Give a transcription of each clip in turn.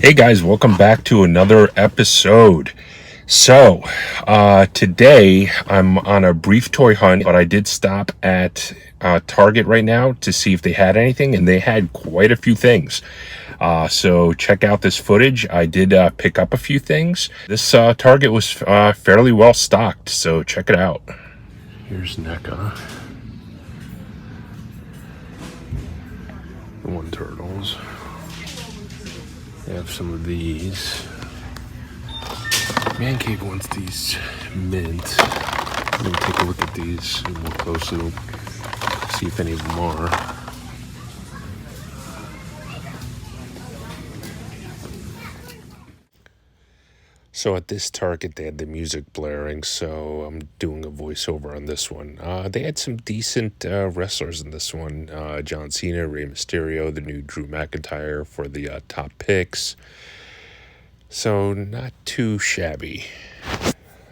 Hey guys, welcome back to another episode. So, today I'm on a brief toy hunt, but I did stop at Target right now to see if they had anything, and they had quite a few things. So check out this footage. I did pick up a few things. This Target was fairly well stocked, so check it out. Here's Neca. One turtles. They have some of these. Man Cave wants these mint. I'm gonna take a look at these more closely, see if any of them are. So at this Target, they had the music blaring, so I'm doing a voiceover on this one. They had some decent wrestlers in this one. John Cena, Rey Mysterio, the new Drew McIntyre for the top picks. So not too shabby.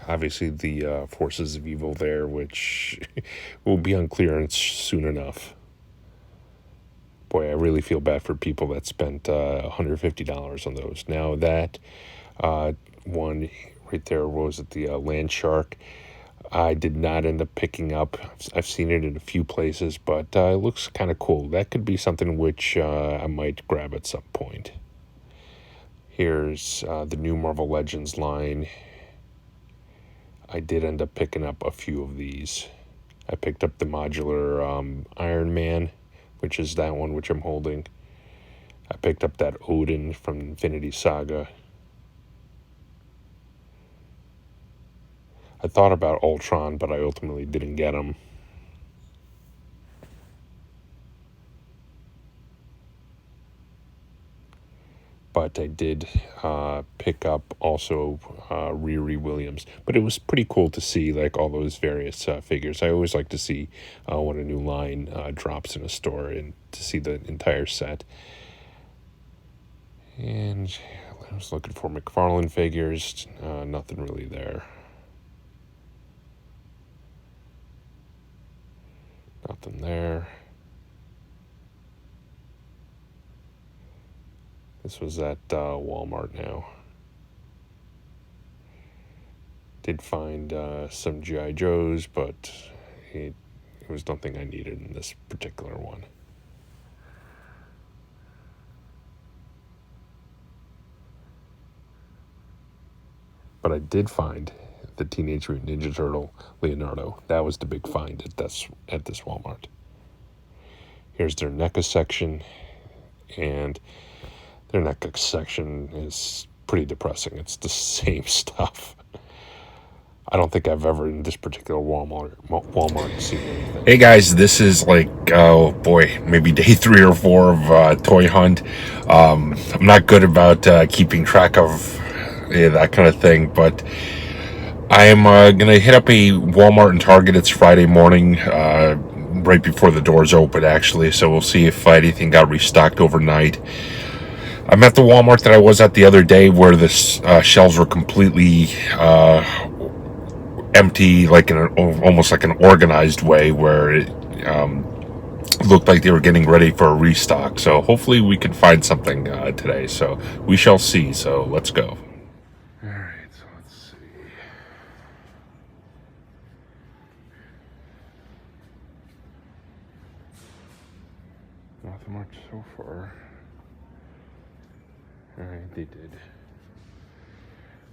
Obviously, the Forces of Evil there, which will be on clearance soon enough. Boy, I really feel bad for people that spent $150 on those. Now that one right there was at the Land Shark, I did not end up picking up. I've seen it in a few places, but it looks kind of cool. That could be something which I might grab at some point. Here's the new Marvel Legends line. I did end up picking up a few of these. I picked up the modular Iron Man, which is that one which I'm holding. I picked up that Odin from Infinity Saga. I thought about Ultron, but I ultimately didn't get him. But I did pick up also Riri Williams. But it was pretty cool to see like all those various figures. I always like to see when a new line drops in a store and to see the entire set. And I was looking for McFarlane figures. Nothing really there. Nothing there. This was at Walmart now. Did find some G.I. Joes, but it was nothing I needed in this particular one. But I did find the Teenage Mutant Ninja Turtle Leonardo. That was the big find at this Walmart. Here's their NECA section, and their NECA section is pretty depressing. It's the same stuff. I don't think I've ever in this particular Walmart seen anything. Hey guys, this is like, oh boy, maybe day 3 or 4 of Toy Hunt. I'm not good about keeping track of that kind of thing, but I'm going to hit up a Walmart and Target. It's Friday morning, right before the doors open, actually, so we'll see if anything got restocked overnight. I'm at the Walmart that I was at the other day where the shelves were completely empty, like in almost like an organized way, where it looked like they were getting ready for a restock. So hopefully we can find something today. So we shall see. So let's go. All right, so let's see. Nothing much so far. All right, they did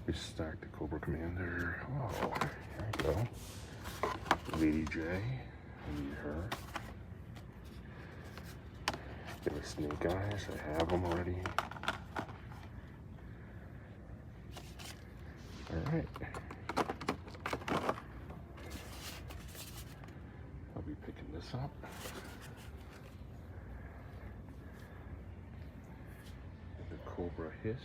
restock the Cobra Commander. Oh, there you go. Lady J. I need her. Get a Snake Eyes. I have them already. Alright. I'll be picking this up. The Cobra Hiss.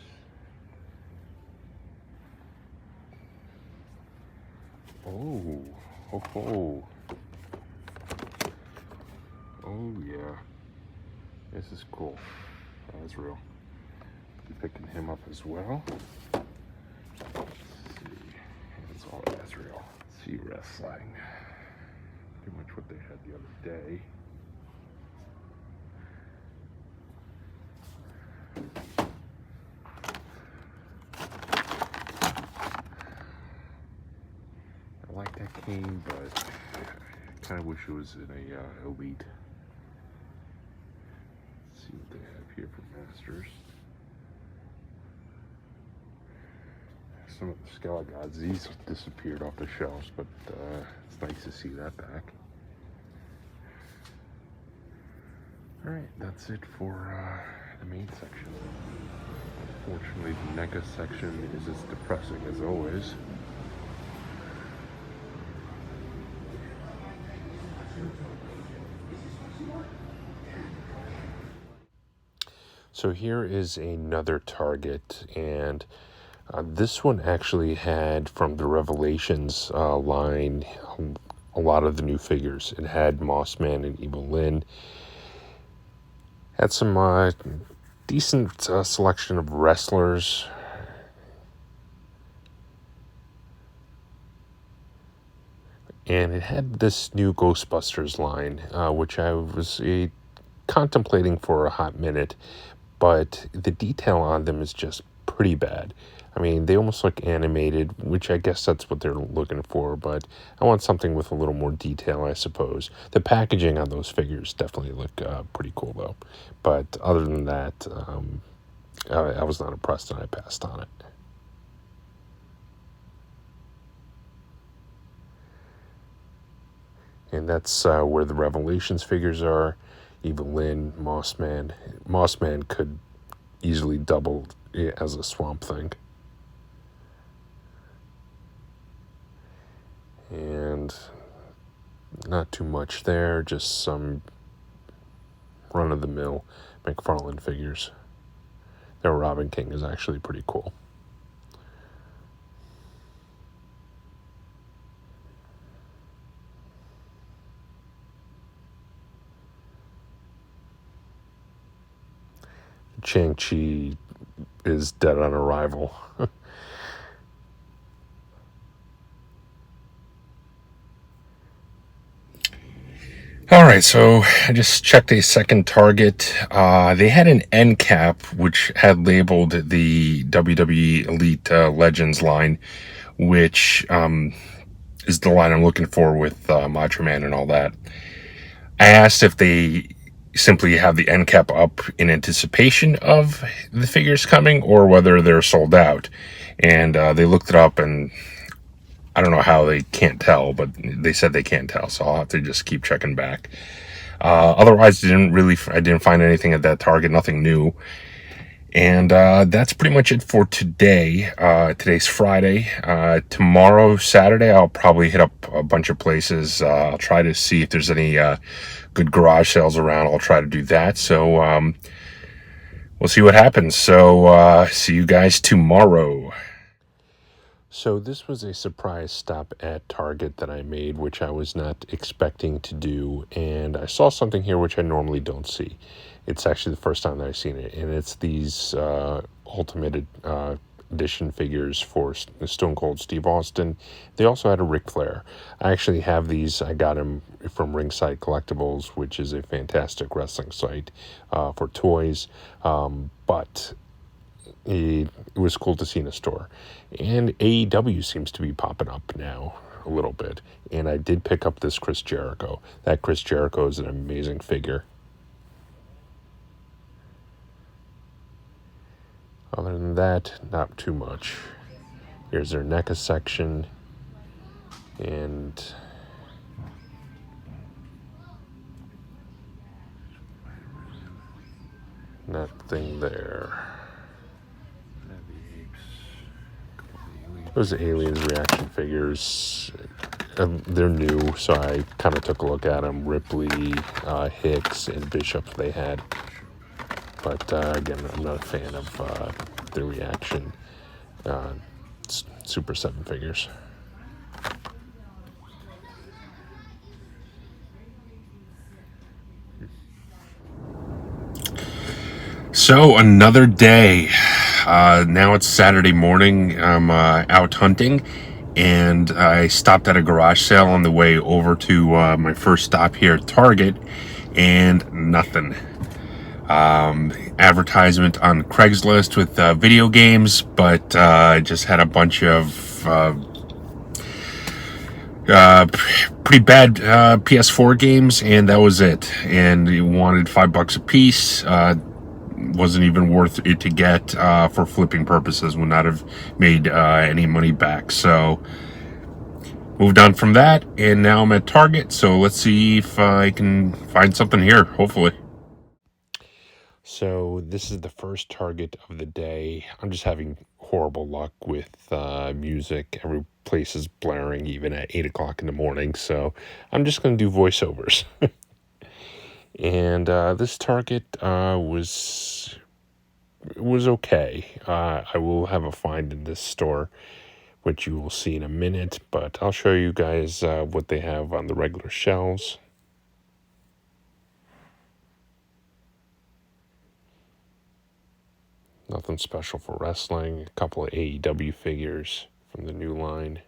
Oh. Oh, oh. Oh, yeah. This is cool. Azrael. Be picking him up as well. Let's see. It's all Azrael. See wrestling. Pretty much what they had the other day. looking, but I kind of wish it was in a elite. Let's see what they have here for masters. Some of the Skeleton gods, these disappeared off the shelves, but it's nice to see that back. Alright, that's it for the main section. Unfortunately, the Neca section is as depressing as always. So here is another target, and this one actually had, from the Revelations line, a lot of the new figures. It had Mossman and Evil Lynn. Had some decent selection of wrestlers. And it had this new Ghostbusters line, which I was contemplating for a hot minute, but the detail on them is just pretty bad. I mean, they almost look animated, which I guess that's what they're looking for, but I want something with a little more detail, I suppose. The packaging on those figures definitely look pretty cool, though. But other than that, I was not impressed, and I passed on it. And that's where the Revelations figures are. Evil Lynn, Mossman. Mossman could easily double as a Swamp Thing. And not too much there, just some run-of-the-mill McFarlane figures. Their Robin King is actually pretty cool. Chang-Chi is dead on arrival. All right, so I just checked a second Target. They had an end cap which had labeled the WWE Elite Legends line, which is the line I'm looking for with Macho Man and all that. I asked if they simply have the end cap up in anticipation of the figures coming or whether they're sold out. And they looked it up, and I don't know how they can't tell, but they said they can't tell, so I'll have to just keep checking back. Otherwise, I didn't find anything at that Target, nothing new. And that's pretty much it for today. Today's Friday. Tomorrow, Saturday, I'll probably hit up a bunch of places. I'll try to see if there's any good garage sales around. I'll try to do that. So we'll see what happens. So see you guys tomorrow. So this was a surprise stop at Target that I made, which I was not expecting to do. And I saw something here which I normally don't see. It's actually the first time that I've seen it. And it's these Ultimate Edition figures for Stone Cold Steve Austin. They also had a Ric Flair. I actually have these. I got them from Ringside Collectibles, which is a fantastic wrestling site for toys. But it was cool to see in a store. And AEW seems to be popping up now a little bit. And I did pick up this Chris Jericho. That Chris Jericho is an amazing figure. Other than that, not too much. Here's their NECA section. And nothing there. Those Aliens reaction figures, they're new, so I kind of took a look at them. Ripley, Hicks, and Bishop they had. But again, I'm not a fan of the reaction Super 7 figures. So another day. Now it's Saturday morning. I'm out hunting, and I stopped at a garage sale on the way over to my first stop here at Target, and nothing. Advertisement on Craigslist with video games, but just had a bunch of pretty bad PS4 games, and that was it. And you wanted $5 a piece. Wasn't even worth it to get for flipping purposes. Would not have made any money back. So moved on from that, and now I'm at Target. So let's see if I can find something here. Hopefully. So this is the first Target of the day. I'm just having horrible luck with music. Every place is blaring, even at 8 o'clock in the morning. So I'm just going to do voiceovers. And this Target was okay. I will have a find in this store, which you will see in a minute. But I'll show you guys what they have on the regular shelves. Nothing special for wrestling. A couple of AEW figures from the new line.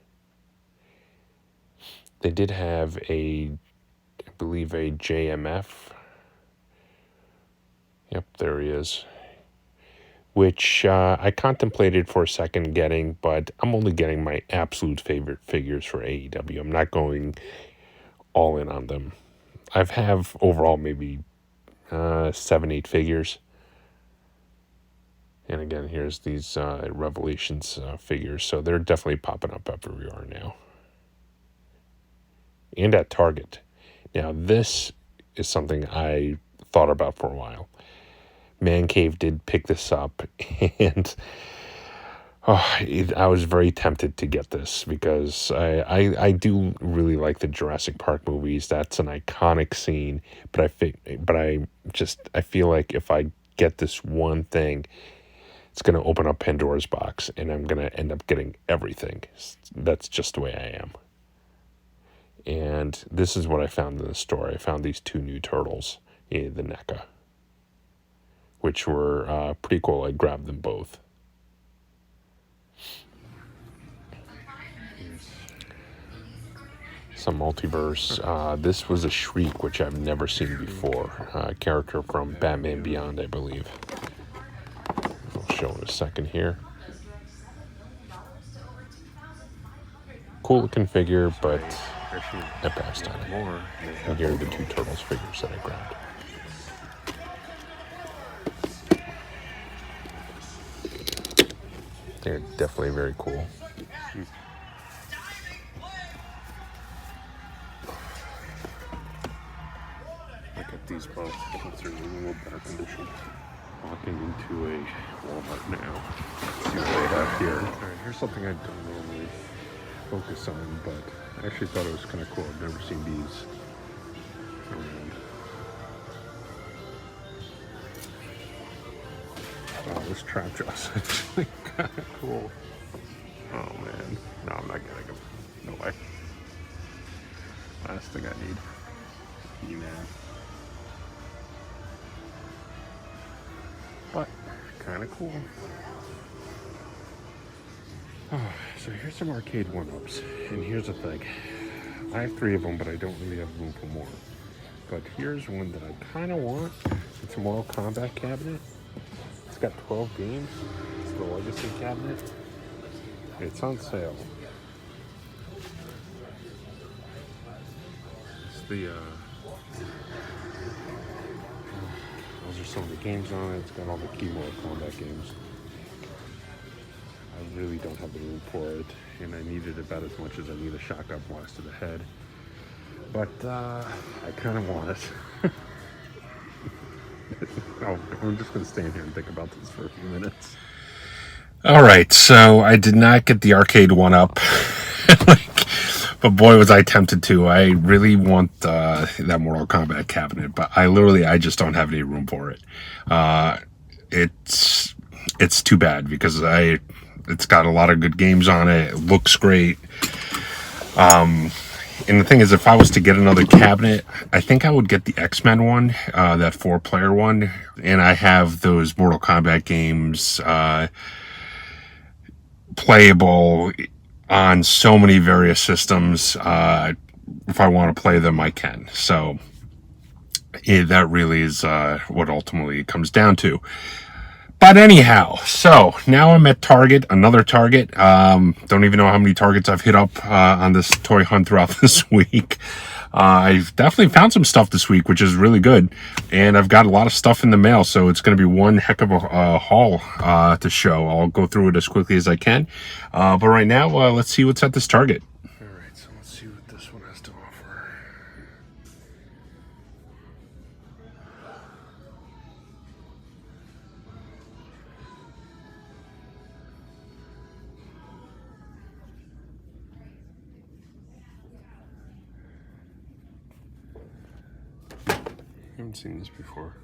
They did have I believe a JMF. Yep, there he is. Which I contemplated for a second getting, but I'm only getting my absolute favorite figures for AEW. I'm not going all in on them. I have overall maybe 7-8 figures. And again, here's these Revelations figures. So they're definitely popping up everywhere now. And at Target. Now, this is something I thought about for a while. Man Cave did pick this up. And I was very tempted to get this because I do really like the Jurassic Park movies. That's an iconic scene. But I feel like if I get this one thing, it's going to open up Pandora's box, and I'm going to end up getting everything. That's just the way I am. And this is what I found in the store. I found these 2 new turtles, the Neca, which were pretty cool. I grabbed them both. Some Multiverse. This was a Shriek, which I've never seen before. A character from Batman Beyond, I believe. I'll show in a second here. Cool looking figure, but I passed on it. And here are the 2 Turtles figures that I grabbed. They're definitely very cool. Look at these both. They're in a little better condition. Walking into a Walmart now. Let's see what they have here. Alright, here's something I don't normally focus on, but I actually thought it was kind of cool. I've never seen these around. Wow, this trap jaw is actually kind of cool. Oh man. No, I'm not getting them. No way. Last thing I need. He-Man. But kind of cool. So here's some arcade one-ups, and here's the thing. I have 3 of them, but I don't really have room for more. But here's one that I kind of want. It's a Mortal Kombat cabinet. It's got 12 games. It's the Legacy cabinet. It's on sale. It's the those are some of the games on it. It's got all the key Mortal Kombat games. I really don't have the room for it, and I need it about as much as I need a shotgun blast to the head. But I kind of want it. I'm just going to stand here and think about this for a few minutes. All right, so I did not get the arcade one up. But boy, was I tempted to. I really want that Mortal Kombat cabinet, but I just don't have any room for it. It's too bad because it's got a lot of good games on it. It looks great. And the thing is, if I was to get another cabinet, I think I would get the X-Men one, that 4-player one. And I have those Mortal Kombat games playable on so many various systems. If I want to play them, I can. So that really is what ultimately it comes down to. But anyhow, so now I'm at Target, another Target. Don't even know how many Targets I've hit up on this toy hunt throughout this week. I've definitely found some stuff this week, which is really good. And I've got a lot of stuff in the mail, so it's going to be one heck of a haul to show. I'll go through it as quickly as I can. But right now, let's see what's at this Target. All right, so let's see what this one has to offer. I haven't seen this before.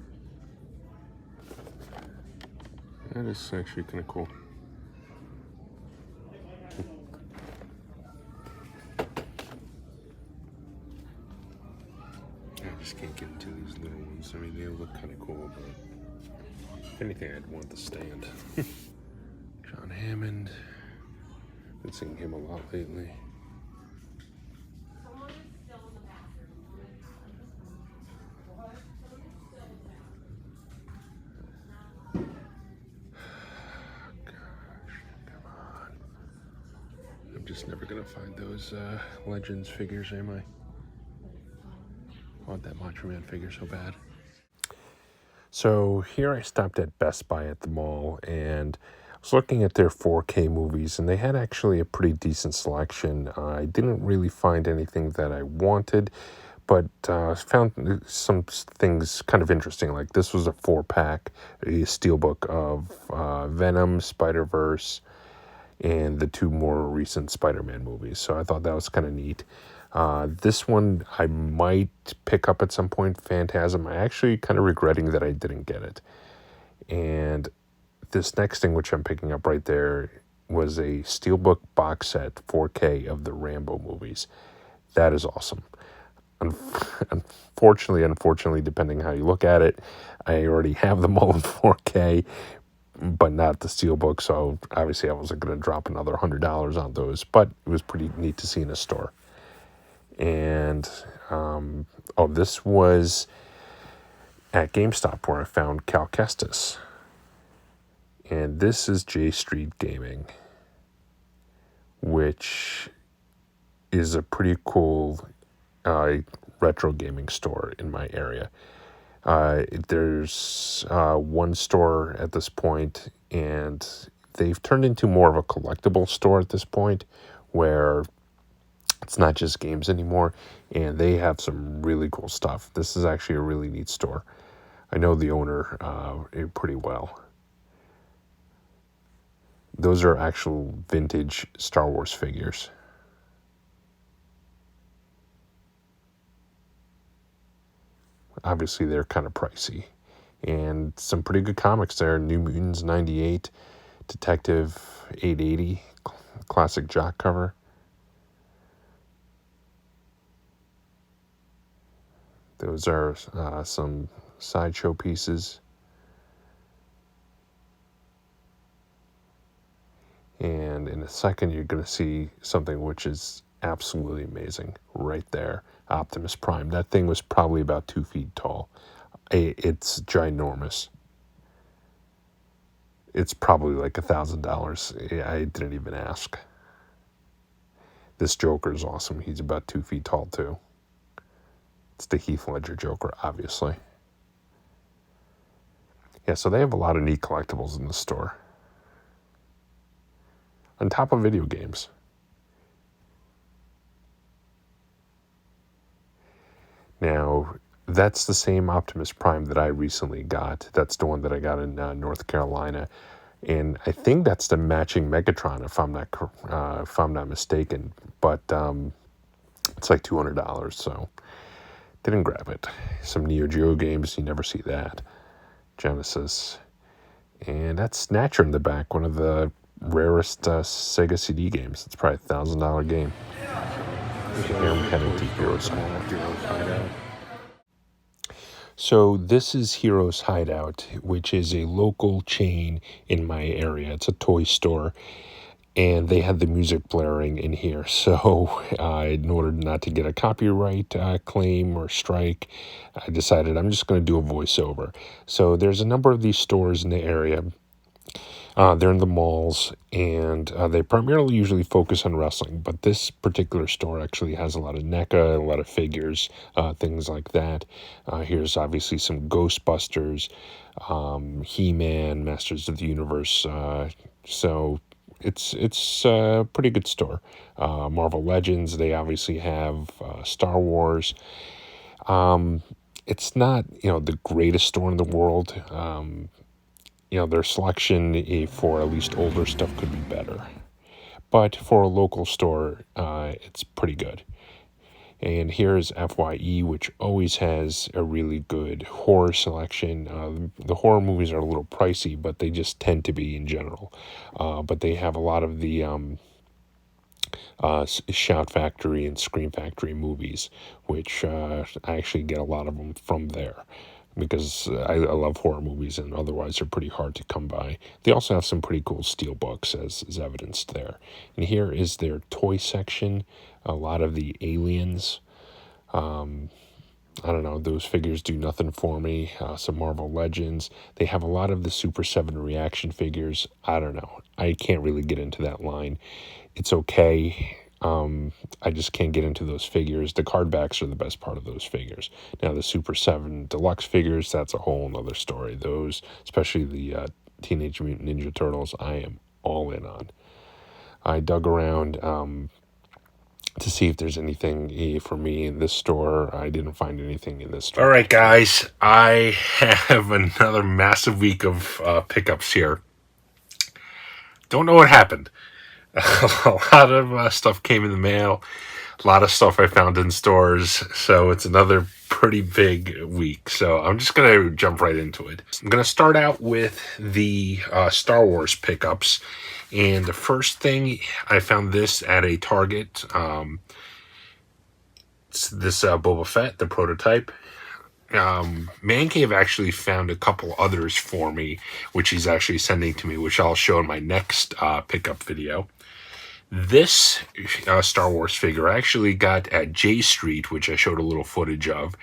That is actually kind of cool. I just can't get into these little ones. I mean, they look kind of cool, but if anything, I'd want the stand. John Hammond. Been seeing him a lot lately. Just never gonna find those Legends figures, am I? I want that Macho Man figure so bad. So here I stopped at Best Buy at the mall, and I was looking at their 4K movies, and they had actually a pretty decent selection. I didn't really find anything that I wanted, but found some things kind of interesting. Like this was a 4-pack, a steelbook of Venom, Spider-Verse, and the 2 more recent Spider-Man movies. So I thought that was kind of neat. This one I might pick up at some point, Phantasm. I'm actually kind of regretting that I didn't get it. And this next thing, which I'm picking up right there, was a steelbook box set 4K of the Rambo movies. That is awesome. Unfortunately, depending how you look at it, I already have them all in 4K, but not the steelbook, so obviously I wasn't going to drop another $100 on those, but it was pretty neat to see in a store. And, this was at GameStop where I found Cal Kestis. And this is J Street Gaming, which is a pretty cool retro gaming store in my area. There's one store at this point, and they've turned into more of a collectible store at this point, where it's not just games anymore, and they have some really cool stuff. This is actually a really neat store. I know the owner pretty well. Those are actual vintage Star Wars figures. Obviously, they're kind of pricey. And some pretty good comics there. New Mutants 98, Detective 880, classic jock cover. Those are some sideshow pieces. And in a second, you're going to see something which is absolutely amazing right there. Optimus Prime. That thing was probably about 2 feet tall. It's ginormous. It's probably like $1,000. I didn't even ask. This Joker is awesome. He's about 2 feet tall too. It's the Heath Ledger Joker, obviously. Yeah, so they have a lot of neat collectibles in the store. On top of video games. Now, that's the same Optimus Prime that I recently got. That's the one that I got in North Carolina. And I think that's the matching Megatron, if I'm not mistaken. But it's like $200, so didn't grab it. Some Neo Geo games, you never see that. Genesis. And that's Snatcher in the back, one of the rarest Sega CD games. It's probably a $1,000 game. Here I'm heading to Heroes Hideout. So this is Heroes Hideout, which is a local chain in my area. It's a toy store, and they had the music blaring in here. So in order not to get a copyright claim or strike, I decided I'm just going to do a voiceover. So there's a number of these stores in the area. They're in the malls, and they primarily usually focus on wrestling, but this particular store actually has a lot of NECA, a lot of figures, things like that. Here's obviously some Ghostbusters, He-Man, Masters of the Universe, so it's a pretty good store. Marvel Legends, they obviously have Star Wars. It's not, the greatest store in the world. Their selection for at least older stuff could be better. But for a local store, it's pretty good. And here's FYE, which always has a really good horror selection. The horror movies are a little pricey, but they just tend to be in general. But they have a lot of the Shout Factory and Scream Factory movies, which I actually get a lot of them from there, because I love horror movies, and otherwise they're pretty hard to come by. They also have some pretty cool steel books, as is evidenced there. And here is their toy section. A lot of the aliens. I don't know, those figures do nothing for me. Some Marvel Legends. They have a lot of the Super 7 reaction figures. I don't know. I can't really get into that line. It's okay. I just can't get into those figures. The card backs are the best part of those figures. Now, the Super 7 Deluxe figures, that's a whole nother story. Those, especially the Teenage Mutant Ninja Turtles, I am all in on. I dug around to see if there's anything for me in this store. I didn't find anything in this store. All right, guys. I have another massive week of pickups here. Don't know what happened. A lot of stuff came in the mail. A lot of stuff I found in stores. So it's another pretty big week. So I'm just going to jump right into it. I'm going to start out with the Star Wars pickups. And the first thing, I found this at a Target. It's this Boba Fett, the prototype. Man Cave actually found a couple others for me, which he's actually sending to me, which I'll show in my next pickup video. This Star Wars figure I actually got at J Street, which I showed a little footage of.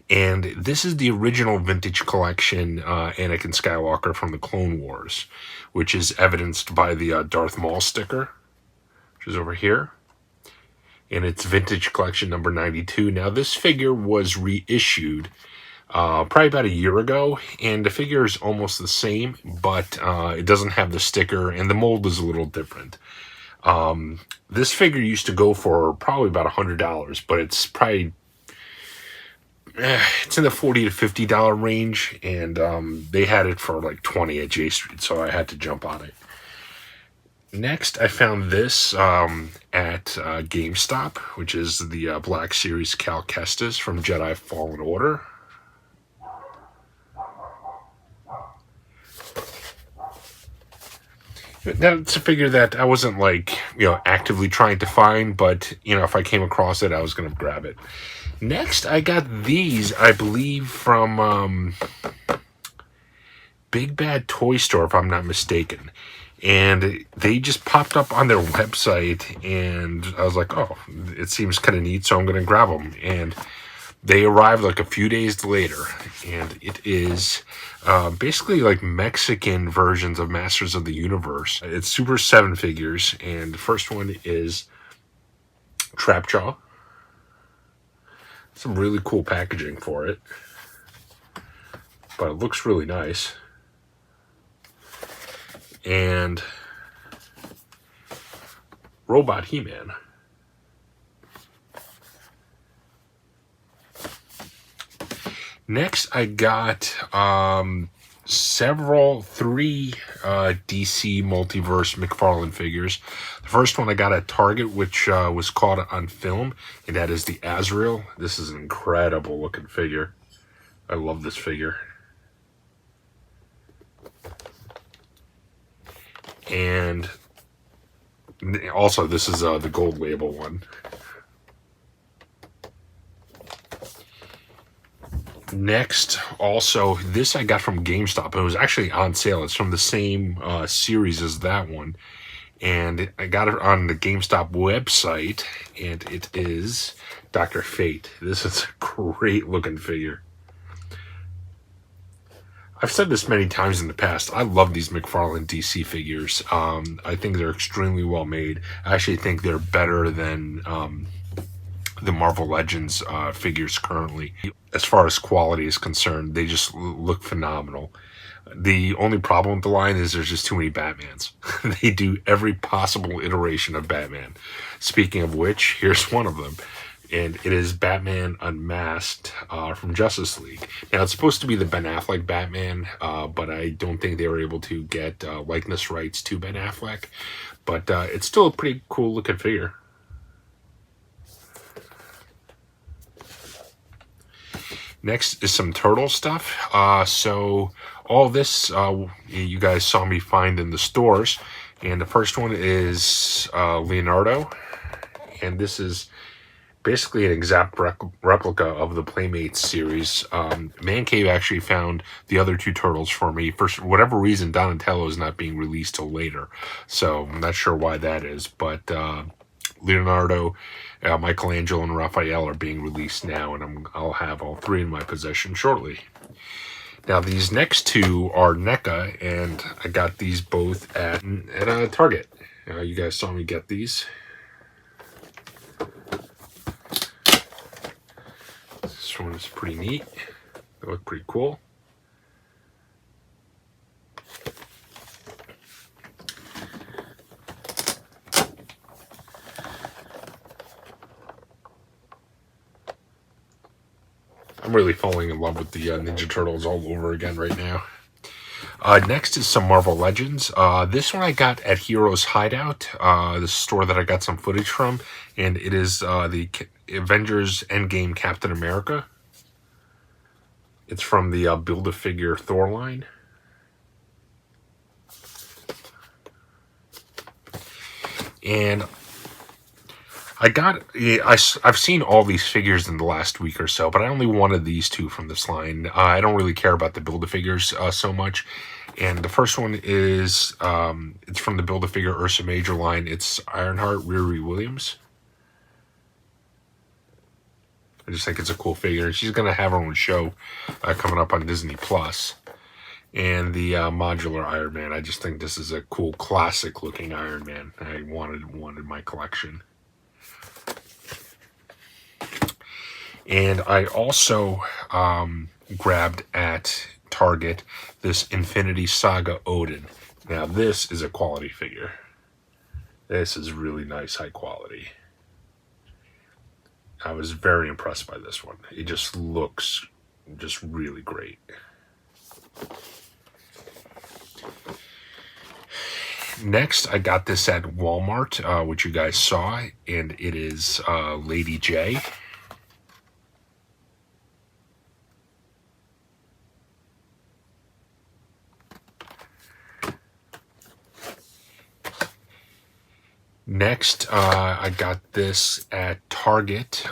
And this is the original vintage collection Anakin Skywalker from the Clone Wars, which is evidenced by the Darth Maul sticker, which is over here. And it's vintage collection number 92. Now, this figure was reissued probably about a year ago, and the figure is almost the same, but it doesn't have the sticker, and the mold is a little different. This figure used to go for probably about $100, but it's probably it's in the $40 to $50 range, and they had it for like $20 at J Street, so I had to jump on it. Next, I found this at GameStop, which is the Black Series Cal Kestis from Jedi Fallen Order. That's a figure that I wasn't actively trying to find, but if I came across it, I was going to grab it. Next, I got these, I believe, from Big Bad Toy Store, if I'm not mistaken. And they just popped up on their website, and I was like, oh, it seems kind of neat, so I'm going to grab them. And they arrived like a few days later, and it is basically like Mexican versions of Masters of the Universe. It's Super 7 figures, and the first one is Trapjaw. Some really cool packaging for it, but it looks really nice. And Robot He-Man. Next, I got three DC Multiverse McFarlane figures. The first one I got at Target, which was caught on film, and that is the Azrael. This is an incredible looking figure. I love this figure. And also, this is the gold label one. Next, also, this I got from GameStop. It was actually on sale. It's from the same series as that one. And I got it on the GameStop website, and it is Dr. Fate. This is a great looking figure. I've said this many times in the past. I love these McFarlane DC figures. I think they're extremely well made. I actually think they're better than the Marvel Legends figures currently. As far as quality is concerned, they just look phenomenal. The only problem with the line is there's just too many Batmans. They do every possible iteration of Batman. Speaking of which, here's one of them. And it is Batman Unmasked from Justice League. Now, it's supposed to be the Ben Affleck Batman, but I don't think they were able to get likeness rights to Ben Affleck. But it's still a pretty cool looking figure. Next is some turtle stuff. So all this you guys saw me find in the stores. And the first one is Leonardo. And this is basically an exact replica of the Playmates series. Man Cave actually found the other two turtles for me. For whatever reason, Donatello is not being released till later. So I'm not sure why that is. But Leonardo, Michelangelo, and Raphael are being released now, and I'll have all three in my possession shortly. Now, these next two are NECA, and I got these both at Target. You guys saw me get these. This one is pretty neat. They look pretty cool. I'm really falling in love with the Ninja Turtles all over again right now. Next is some Marvel Legends. This one I got at Heroes Hideout, the store that I got some footage from, and it is the Avengers Endgame Captain America. It's from the Build-A-Figure Thor line. And I've seen all these figures in the last week or so, but I only wanted these two from this line. I don't really care about the Build-A-Figures so much. And the first one is, it's from the Build-A-Figure Ursa Major line. It's Ironheart Riri Williams. I just think it's a cool figure. She's going to have her own show coming up on Disney+. And the modular Iron Man. I just think this is a cool, classic-looking Iron Man. I wanted one in my collection. And I also grabbed at Target this Infinity Saga Odin. Now, this is a quality figure. This is really nice, high quality. I was very impressed by this one. It just looks just really great. Next, I got this at Walmart, which you guys saw, and it is Lady J. Next, I got this at Target,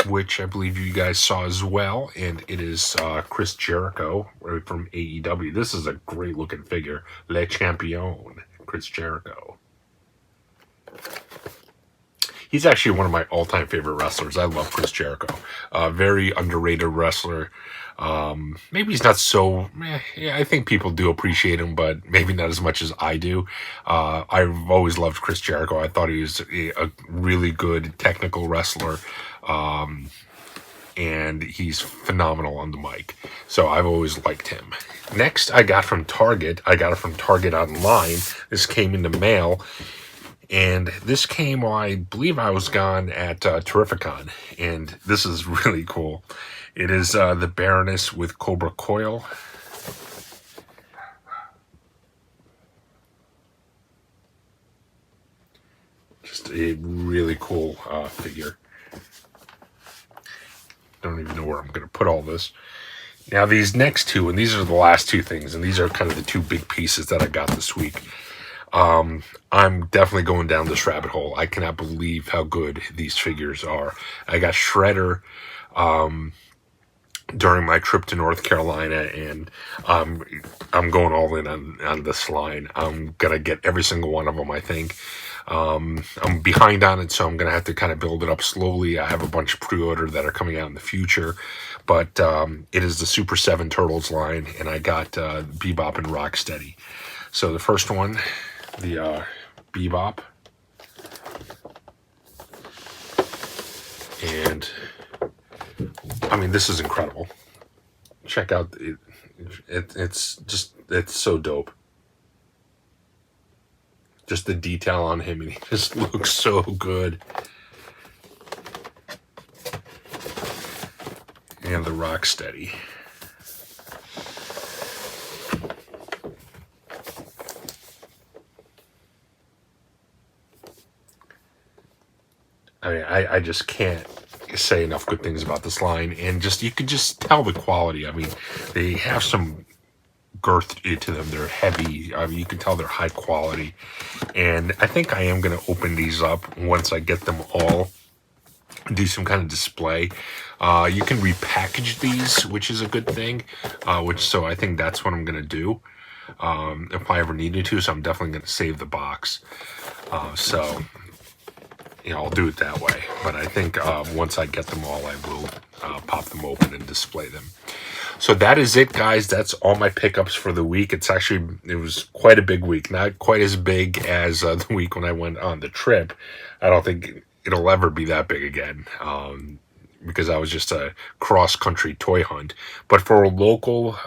which I believe you guys saw as well, and it is Chris Jericho from AEW. This is a great looking figure. Le Champion, Chris Jericho. He's actually one of my all-time favorite wrestlers. I love Chris Jericho. Very underrated wrestler. Maybe he's not so... yeah, I think people do appreciate him, but maybe not as much as I do. I've always loved Chris Jericho. I thought he was a really good technical wrestler. And he's phenomenal on the mic. So I've always liked him. Next, I got from Target. I got it from Target online. This came in the mail. And this came while I believe I was gone at Terrificon. And this is really cool. It is the Baroness with Cobra Coil. Just a really cool figure. Don't even know where I'm going to put all this. Now these next two, and these are the last two things, and these are kind of the two big pieces that I got this week. I'm definitely going down this rabbit hole. I cannot believe how good these figures are. I got Shredder during my trip to North Carolina, and I'm going all in on this line. I'm gonna get every single one of them, I think. I'm behind on it, so I'm going to have to kind of build it up slowly. I have a bunch of pre-order that are coming out in the future, but it is the Super 7 Turtles line, and I got Bebop and Rocksteady. So the first one, the Bebop, and I mean, this is incredible. Check out it. It's so dope. Just the detail on him, and he just looks so good. And the Rocksteady. I mean, I just can't say enough good things about this line, and just you can just tell the quality. I mean, they have some girth to them. They're heavy. I mean, you can tell they're high quality, and I think I am going to open these up once I get them all, do some kind of display. You can repackage these, which is a good thing, so I think that's what I'm going to do if I ever needed to. So I'm definitely going to save the box. So you know, I'll do it that way. But I think once I get them all, I will pop them open and display them. So that is it, guys. That's all my pickups for the week. It was quite a big week. Not quite as big as the week when I went on the trip. I don't think it'll ever be that big again. Because I was just a cross-country toy hunt. But for a local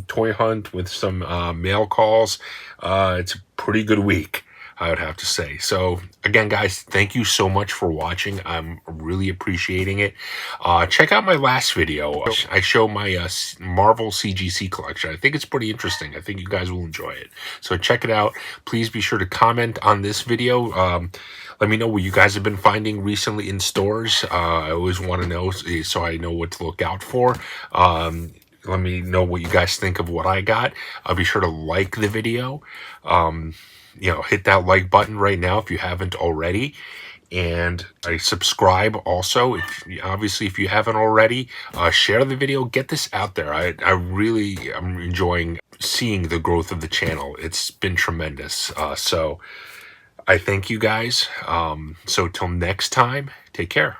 toy hunt with some mail calls, it's a pretty good week, I would have to say. So again, guys, thank you so much for watching. I'm really appreciating it. Check out my last video. I show my Marvel CGC collection. I think it's pretty interesting. I think you guys will enjoy it. So check it out. Please be sure to comment on this video. Let me know what you guys have been finding recently in stores. I always want to know so I know what to look out for. Let me know what you guys think of what I got. I'll be sure to like the video. You know, hit that like button right now if you haven't already. And I subscribe also. Obviously, if you haven't already, share the video. Get this out there. I'm enjoying seeing the growth of the channel. It's been tremendous. So I thank you guys. So till next time, take care.